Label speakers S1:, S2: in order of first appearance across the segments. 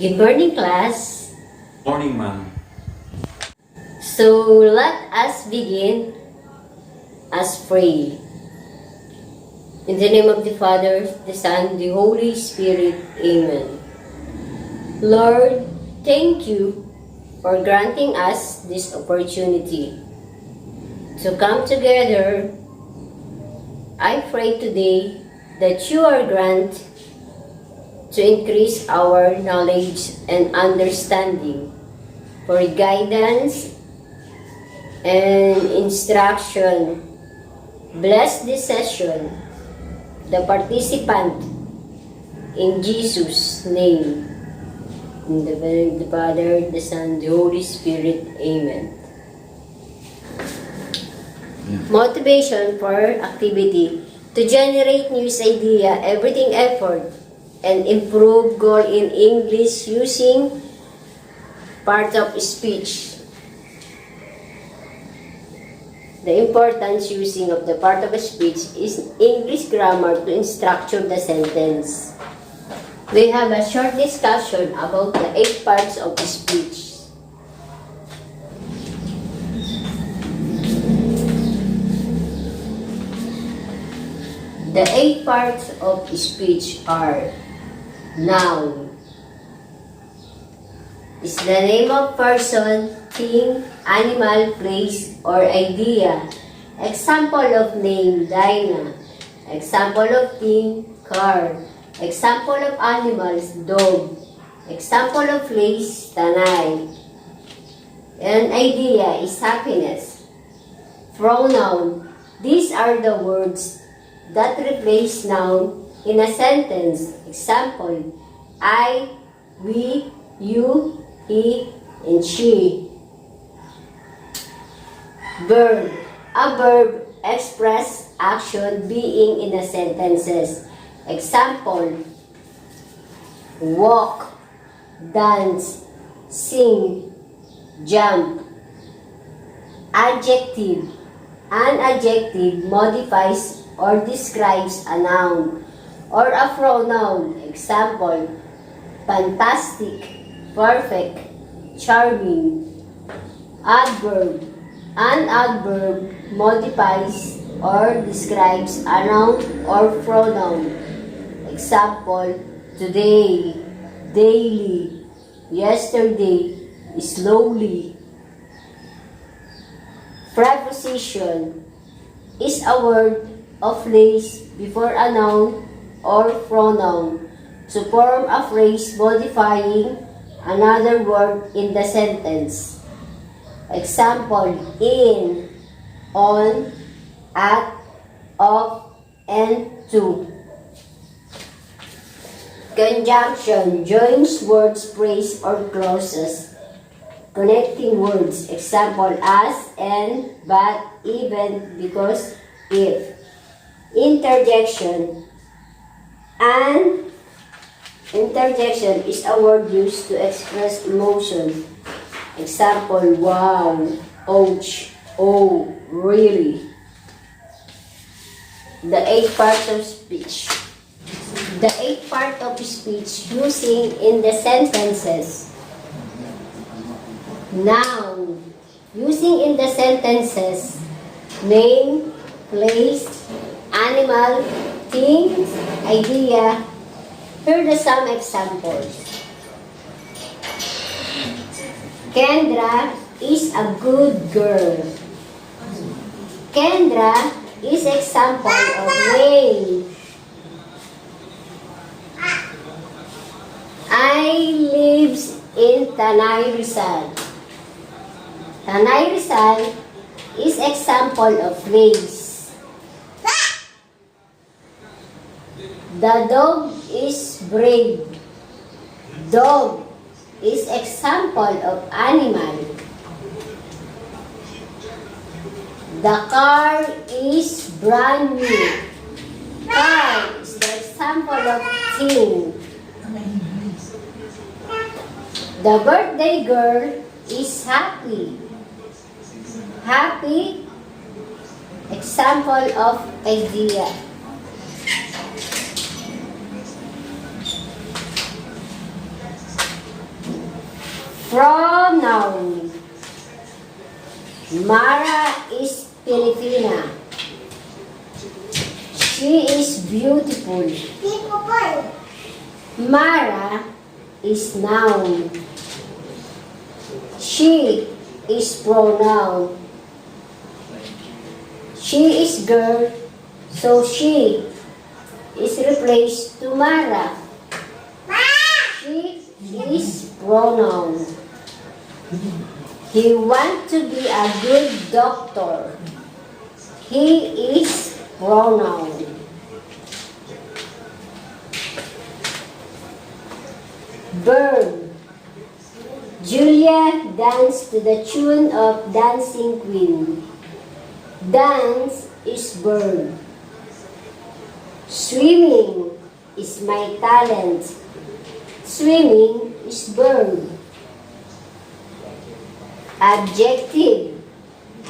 S1: Good morning, class.
S2: Morning, ma'am.
S1: So, let us begin as pray. In the name of the Father, the Son, the Holy Spirit. Amen. Lord, thank you for granting us this opportunity to come together. I pray today that you are grant to increase our knowledge and understanding, for guidance and instruction. Bless this session, the participant, in Jesus' name. In the name of the Father, the Son, the Holy Spirit. Amen. Motivation for activity. To generate news idea, everything effort, and improve goal in English using part of speech. The importance using of the part of speech is English grammar to structure the sentence. We have a short discussion about the 8 parts of speech. The 8 parts of speech are: noun is the name of person, thing, animal, place, or idea. Example of name, Dyna. Example of thing, car. Example of animals, dog. Example of place, tanay. An idea is happiness. Pronoun. These are the words that replace noun in a sentence. Example, I, we, you, he, and she. Verb. A verb express action being in a sentences. Example, walk, dance, sing, jump. Adjective. An adjective modifies or describes a noun or a pronoun. Example, fantastic, perfect, charming. Adverb. An adverb modifies or describes a noun or pronoun. Example, today, daily, yesterday, slowly. Preposition is a word of place before a noun or pronoun to form a phrase modifying another word in the sentence. Example, in, on, at, of, and to. Conjunction joins words, phrase, or clauses. Connecting words. Example, as, and, but, even, because, if. Interjection. An interjection is a word used to express emotion. Example, wow, ouch, oh, really. The 8 parts of speech. The 8 parts of speech using in the sentences. Noun. Using in the sentences. Name, place, animal, things, idea. Here are some examples. Kendra is a good girl. Kendra is example of name. I lives in Tanay Rizal. Tanay Rizal is example of place. The dog is brave. Dog is example of animal. The car is brand new. Car is the example of thing. The birthday girl is happy. Happy, example of idea. Pronoun. Mara is Filipina. She is beautiful. Mara is noun. She is pronoun. She is girl, so she is replaced to Mara. She is pronoun. He wants to be a good doctor. He is pronoun. Verb. Julia danced to the tune of Dancing Queen. Dance is verb. Swimming is my talent. Swimming is verb. Adjective.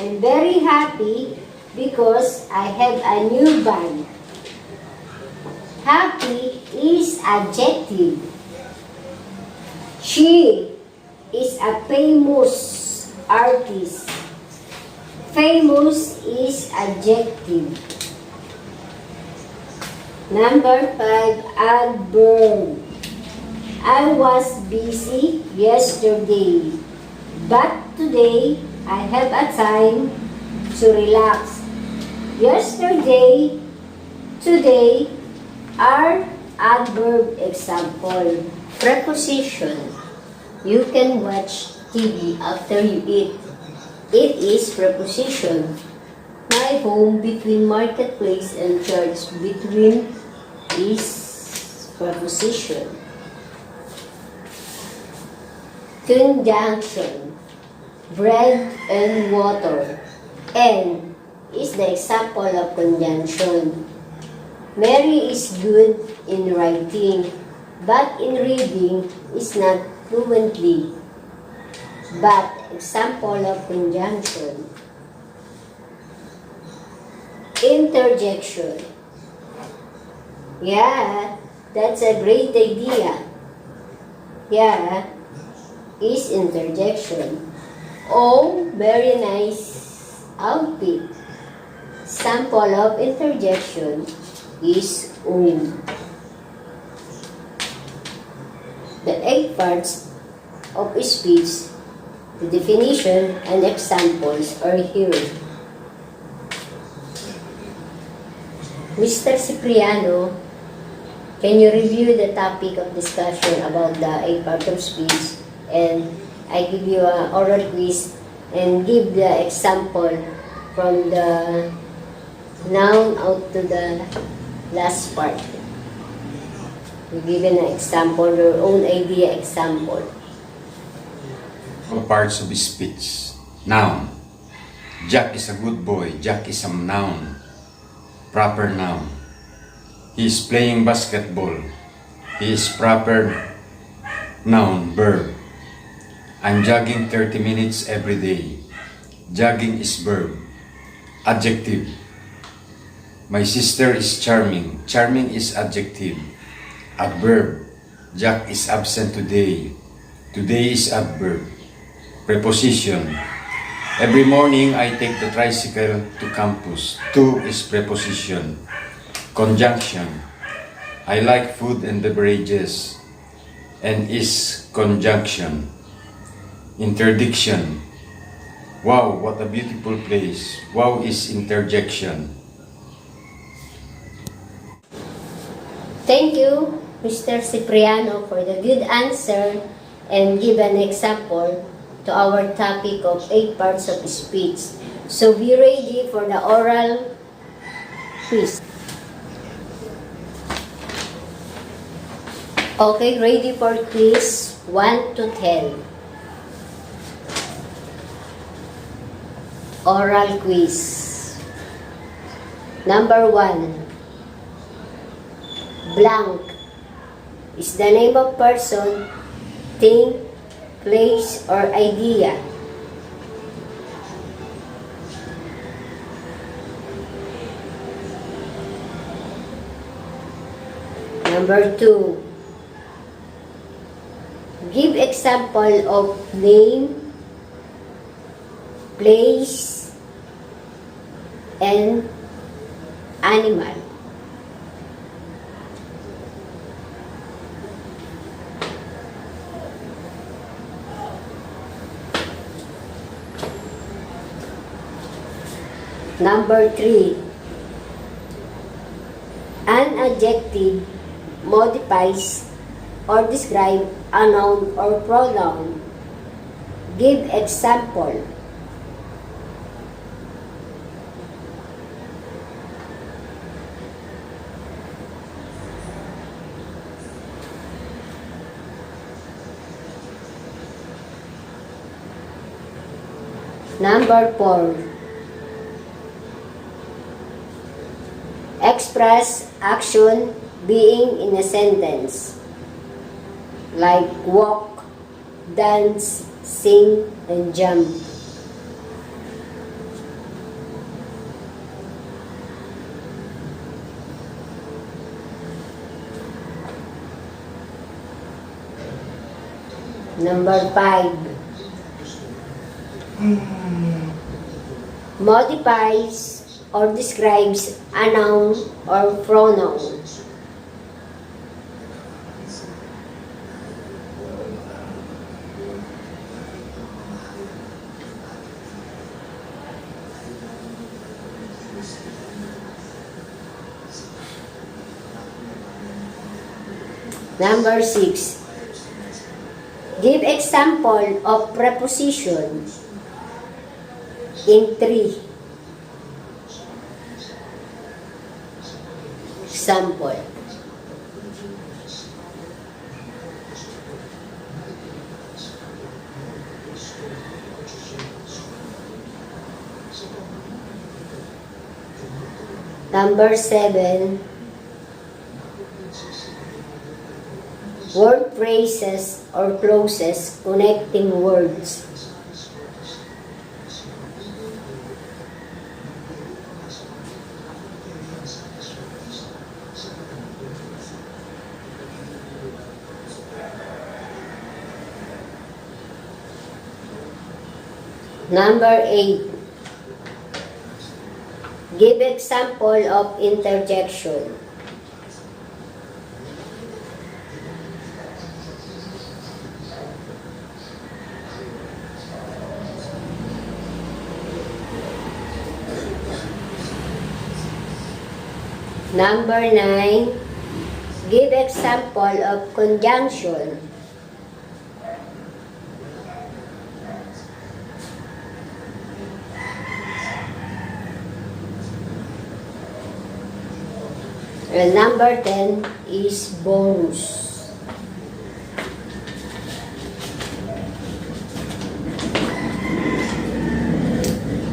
S1: I'm very happy because I have a new bag. Happy is adjective. She is a famous artist. Famous is adjective. Number 5, adverb. I was busy yesterday, but today I have a time to relax. Yesterday, today are adverb example. Preposition. You can watch TV after you eat. It is preposition. My home between marketplace and church between is preposition. Conjunction. Bread and water. And is the example of conjunction. Mary is good in writing, but in reading is not fluently. But example of conjunction. Interjection. Yeah, that's a great idea. Yeah, is interjection. Oh, very nice outfit. Sample of interjection is The 8 parts of speech, the definition and examples are here. Mr. Cipriano, can you review the topic of discussion about the 8 parts of speech? And I give you an oral quiz and give the example from the noun out to the last part. You give an example, your own idea example.
S2: All parts of speech. Noun. Jack is a good boy. Jack is a noun. Proper noun. He is playing basketball. He is proper noun, verb. I'm jogging 30 minutes every day. Jogging is verb. Adjective. My sister is charming. Charming is adjective. Adverb. Jack is absent today. Today is adverb. Preposition. Every morning I take the tricycle to campus. To is preposition. Conjunction. I like food and beverages. And is conjunction. Interdiction. Wow, what a beautiful place. Wow is interjection.
S1: Thank you, Mr. Cipriano, for the good answer and give an example to our topic of 8 parts of speech. So be ready for the oral quiz. Okay, ready for quiz 1 to 10. Oral quiz. Number 1. Blank is the name of person, thing, place, or idea. Number 2. Give example of name, place, and animal. Number 3. An adjective modifies or describe a noun or pronoun. Give example. Number 4. Express action being in a sentence, like walk, dance, sing, and jump. Number 5. Modifies or describes a noun or pronoun. Number 6. Give example of preposition in 3. Example. Number 7. Word phrases or clauses connecting words. Number 8. Give example of interjection. Number 9. Give example of conjunction. And number 10 is bonus.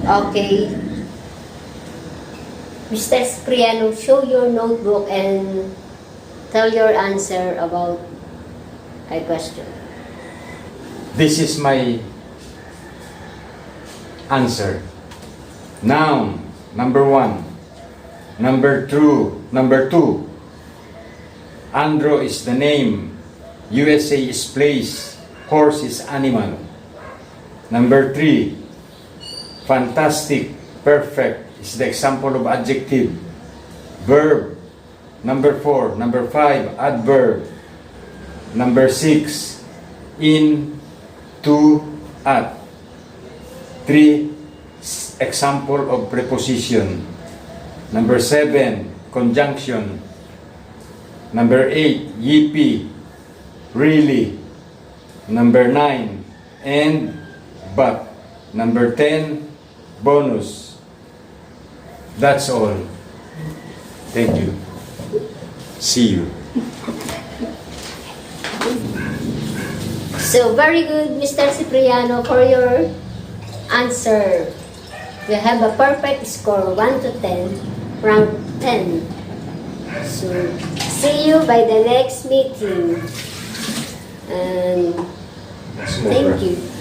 S1: Okay. Mr. Cipriano, show your notebook and tell your answer about my question.
S2: This is my answer. Noun, number 1. Number 2. Andro is the name. USA is place. Horse is animal. Number 3. Fantastic, perfect is the example of adjective. Verb. Number 4. Number 5. Adverb. Number 6. In, to, at. 3. Example of preposition. Number 7, conjunction. Number 8, yippee, really. Number 9, and, but. Number 10, bonus. That's all. Thank you. See you.
S1: So, very good, Mr. Cipriano, for your answer. You have a perfect score, 1 to 10. Rank 10. So, see you by the next meeting. And thank you.